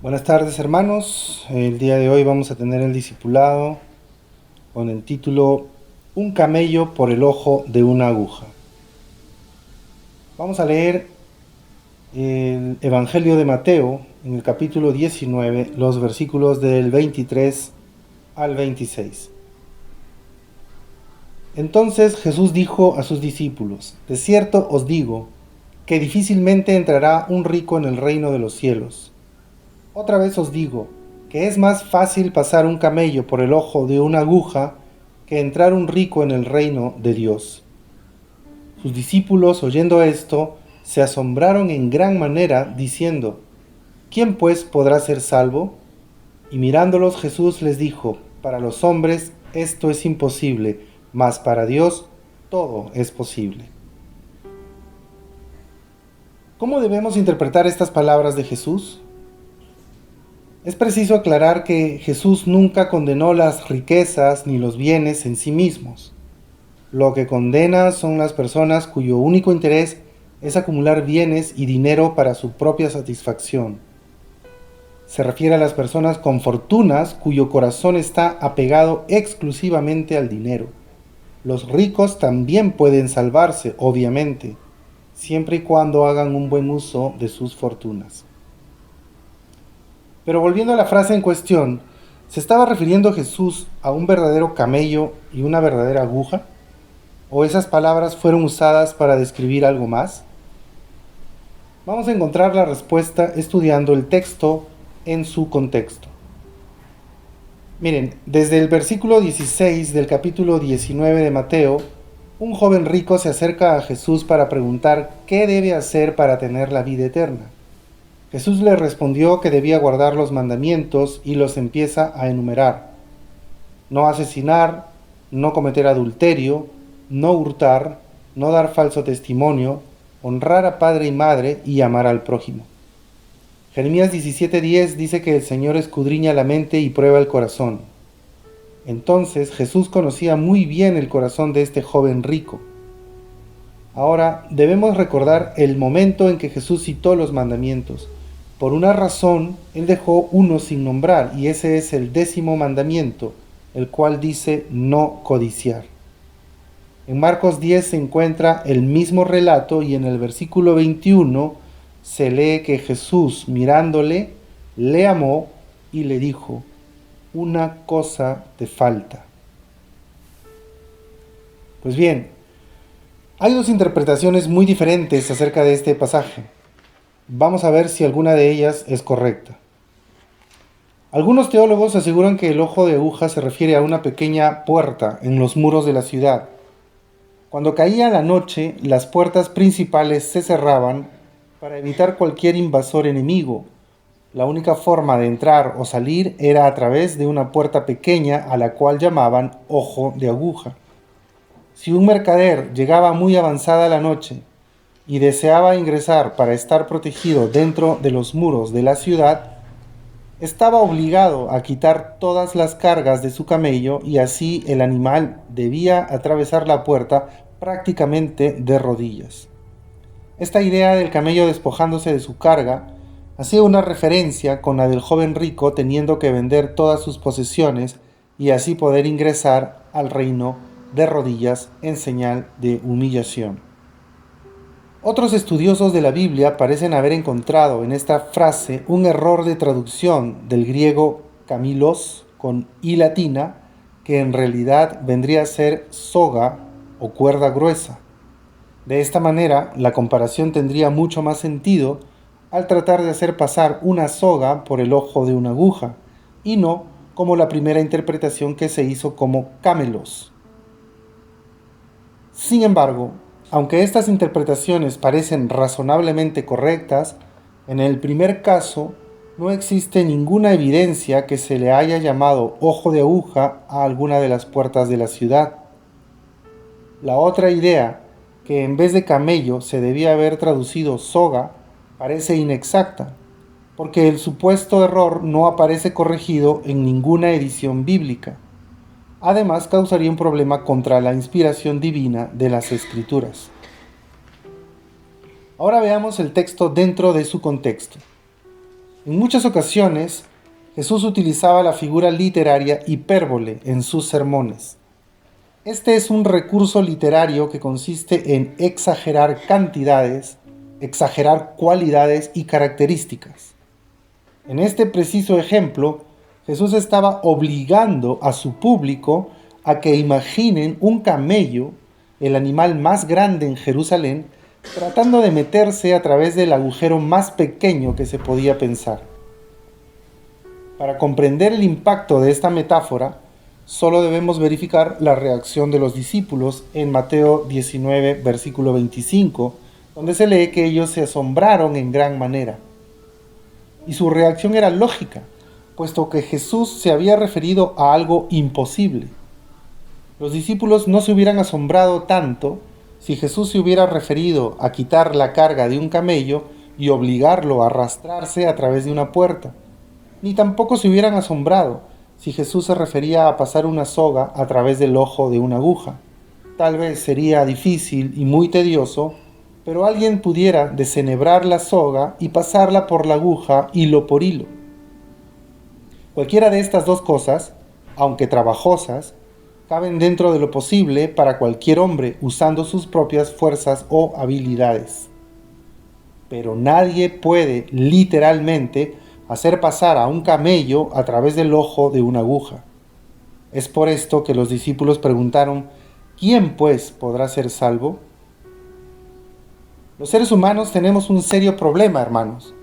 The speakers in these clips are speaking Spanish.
Buenas tardes, hermanos. El día de hoy vamos a tener el discipulado con el título Un camello por el ojo de una aguja. Vamos a leer el Evangelio de Mateo en el capítulo 19, los versículos del 23 al 26. Entonces Jesús dijo a sus discípulos: De cierto os digo que difícilmente entrará un rico en el reino de los cielos. Otra vez os digo que es más fácil pasar un camello por el ojo de una aguja que entrar un rico en el reino de Dios. Sus discípulos, oyendo esto, se asombraron en gran manera, diciendo: ¿Quién pues podrá ser salvo? Y mirándolos Jesús les dijo: Para los hombres esto es imposible, mas para Dios todo es posible. ¿Cómo debemos interpretar estas palabras de Jesús? Es preciso aclarar que Jesús nunca condenó las riquezas ni los bienes en sí mismos. Lo que condena son las personas cuyo único interés es acumular bienes y dinero para su propia satisfacción. Se refiere a las personas con fortunas cuyo corazón está apegado exclusivamente al dinero. Los ricos también pueden salvarse, obviamente, siempre y cuando hagan un buen uso de sus fortunas. Pero volviendo a la frase en cuestión, ¿se estaba refiriendo Jesús a un verdadero camello y una verdadera aguja? ¿O esas palabras fueron usadas para describir algo más? Vamos a encontrar la respuesta estudiando el texto en su contexto. Miren, desde el versículo 16 del capítulo 19 de Mateo, un joven rico se acerca a Jesús para preguntar qué debe hacer para tener la vida eterna. Jesús le respondió que debía guardar los mandamientos y los empieza a enumerar: no asesinar, no cometer adulterio, no hurtar, no dar falso testimonio, honrar a padre y madre y amar al prójimo. Jeremías 17:10 dice que el Señor escudriña la mente y prueba el corazón. Entonces Jesús conocía muy bien el corazón de este joven rico. Ahora debemos recordar el momento en que Jesús citó los mandamientos. Por una razón, Él dejó uno sin nombrar, y ese es el 10º mandamiento, el cual dice no codiciar. En Marcos 10 se encuentra el mismo relato y en el versículo 21 se lee que Jesús, mirándole, le amó y le dijo: una cosa te falta. Pues bien, hay dos interpretaciones muy diferentes acerca de este pasaje. Vamos a ver si alguna de ellas es correcta. Algunos teólogos aseguran que el ojo de aguja se refiere a una pequeña puerta en los muros de la ciudad. Cuando caía la noche, las puertas principales se cerraban para evitar cualquier invasor enemigo. La única forma de entrar o salir era a través de una puerta pequeña a la cual llamaban ojo de aguja. Si un mercader llegaba muy avanzada la noche y deseaba ingresar para estar protegido dentro de los muros de la ciudad, estaba obligado a quitar todas las cargas de su camello y así el animal debía atravesar la puerta prácticamente de rodillas. Esta idea del camello despojándose de su carga hacía una referencia con la del joven rico teniendo que vender todas sus posesiones y así poder ingresar al reino de rodillas en señal de humillación. Otros estudiosos de la Biblia parecen haber encontrado en esta frase un error de traducción del griego kamilos con i latina, que en realidad vendría a ser soga o cuerda gruesa. De esta manera, la comparación tendría mucho más sentido al tratar de hacer pasar una soga por el ojo de una aguja, y no como la primera interpretación que se hizo como camelos. Sin embargo, aunque estas interpretaciones parecen razonablemente correctas, en el primer caso no existe ninguna evidencia que se le haya llamado ojo de aguja a alguna de las puertas de la ciudad. La otra idea, que en vez de camello se debía haber traducido soga, parece inexacta, porque el supuesto error no aparece corregido en ninguna edición bíblica. Además, causaría un problema contra la inspiración divina de las Escrituras. Ahora veamos el texto dentro de su contexto. En muchas ocasiones, Jesús utilizaba la figura literaria hipérbole en sus sermones. Este es un recurso literario que consiste en exagerar cantidades, exagerar cualidades y características. En este preciso ejemplo, Jesús estaba obligando a su público a que imaginen un camello, el animal más grande en Jerusalén, tratando de meterse a través del agujero más pequeño que se podía pensar. Para comprender el impacto de esta metáfora, solo debemos verificar la reacción de los discípulos en Mateo 19, versículo 25, donde se lee que ellos se asombraron en gran manera. Y su reacción era lógica, puesto que Jesús se había referido a algo imposible. Los discípulos no se hubieran asombrado tanto si Jesús se hubiera referido a quitar la carga de un camello y obligarlo a arrastrarse a través de una puerta, ni tampoco se hubieran asombrado si Jesús se refería a pasar una soga a través del ojo de una aguja. Tal vez sería difícil y muy tedioso, pero alguien pudiera desenhebrar la soga y pasarla por la aguja hilo por hilo. Cualquiera de estas dos cosas, aunque trabajosas, caben dentro de lo posible para cualquier hombre usando sus propias fuerzas o habilidades. Pero nadie puede literalmente hacer pasar a un camello a través del ojo de una aguja. Es por esto que los discípulos preguntaron: ¿quién pues podrá ser salvo? Los seres humanos tenemos un serio problema, hermanos.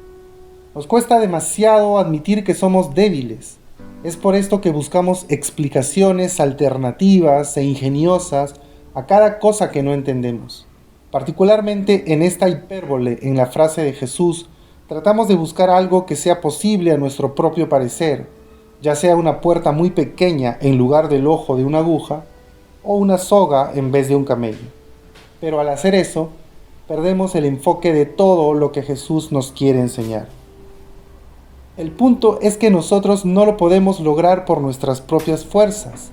Nos cuesta demasiado admitir que somos débiles. Es por esto que buscamos explicaciones alternativas e ingeniosas a cada cosa que no entendemos. Particularmente en esta hipérbole en la frase de Jesús, tratamos de buscar algo que sea posible a nuestro propio parecer, ya sea una puerta muy pequeña en lugar del ojo de una aguja, o una soga en vez de un camello. Pero al hacer eso, perdemos el enfoque de todo lo que Jesús nos quiere enseñar. El punto es que nosotros no lo podemos lograr por nuestras propias fuerzas.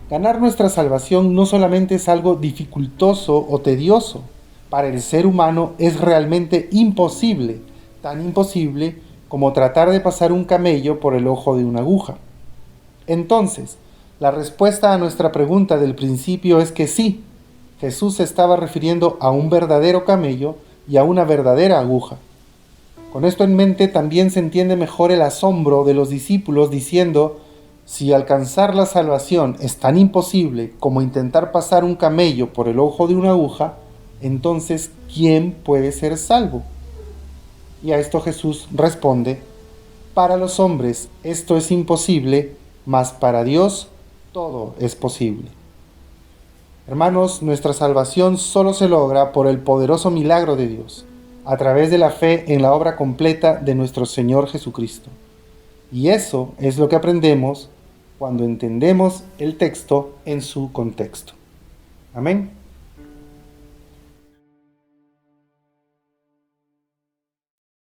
Ganar nuestra salvación no solamente es algo dificultoso o tedioso, para el ser humano es realmente imposible, tan imposible como tratar de pasar un camello por el ojo de una aguja. Entonces, la respuesta a nuestra pregunta del principio es que sí, Jesús se estaba refiriendo a un verdadero camello y a una verdadera aguja. Con esto en mente también se entiende mejor el asombro de los discípulos diciendo: si alcanzar la salvación es tan imposible como intentar pasar un camello por el ojo de una aguja, entonces ¿quién puede ser salvo? Y a esto Jesús responde: para los hombres esto es imposible, mas para Dios todo es posible. Hermanos, nuestra salvación solo se logra por el poderoso milagro de Dios, a través de la fe en la obra completa de nuestro Señor Jesucristo. Y eso es lo que aprendemos cuando entendemos el texto en su contexto. Amén.